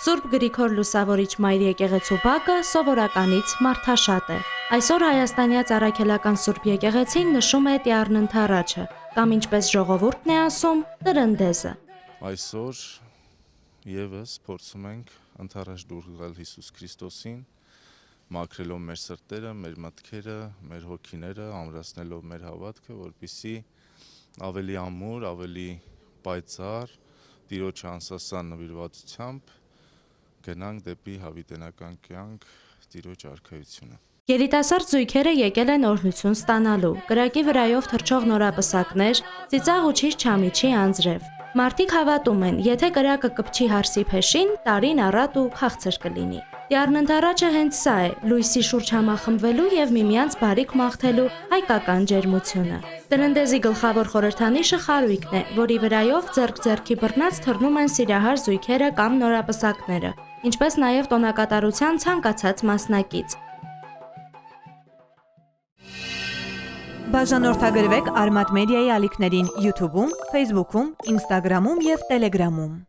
Սուրբ Գրիգոր Լուսավորիչ Մայր եկեղեցու բակը սովորականից մարդաշատ է։ Այսօր հայաստանյաց առաքելական Սուրբ եկեղեցին նշում է Տյառնընթառաջը, կամ ինչպես ժողովուրդն է ասում, տրնդեզը։ Այսօր եւս փորձում ենք ընթառաջ դուր գալ Հիսուս Քրիստոսին, մաքրելով մեր սրտերը, մեր մտքերը, մեր հոգիները, ամրացնելով մեր հավատքը, որպեսզի ավելի ամուր, ավելի պայծառ, Տիրոջ անսասան նվիրվածությամբ գնանք դեպի հավիտենական կյանք, Տիրոջ արքայությունը։ Երիտասարդ զույգերը եկել են օրհնություն ստանալու, կրակի վրայով թռչող նորապսակներ, ծիծաղ ու չիշ չամիչի անձրև։ Մարդիկ հավատում են, եթե կրակը կպչի հարսի փեշին, տարին առատ ու քաղցր կլինի։ Տյառնընթառաջը հենց սա է՝ լույսի շուրջ համախմբվելու եւ միմյանց բարիք մաղթելու հայկական ջերմությունը։ Տրնդեզի գլխավոր խորհրդանիշը խարույկն է, որի վրայով ձեռք ձեռքի բռնած թռնում են սիրահար զույգերը կամ նորապսակները, ինչպես նաեւ տոնակատարության ցանկացած մասնակից։ Բաժանորդագրվեք Արմատ մեդիայի ալիքներին YouTube-ում, Facebook-ում, Instagram-ում եւ Telegram-ում։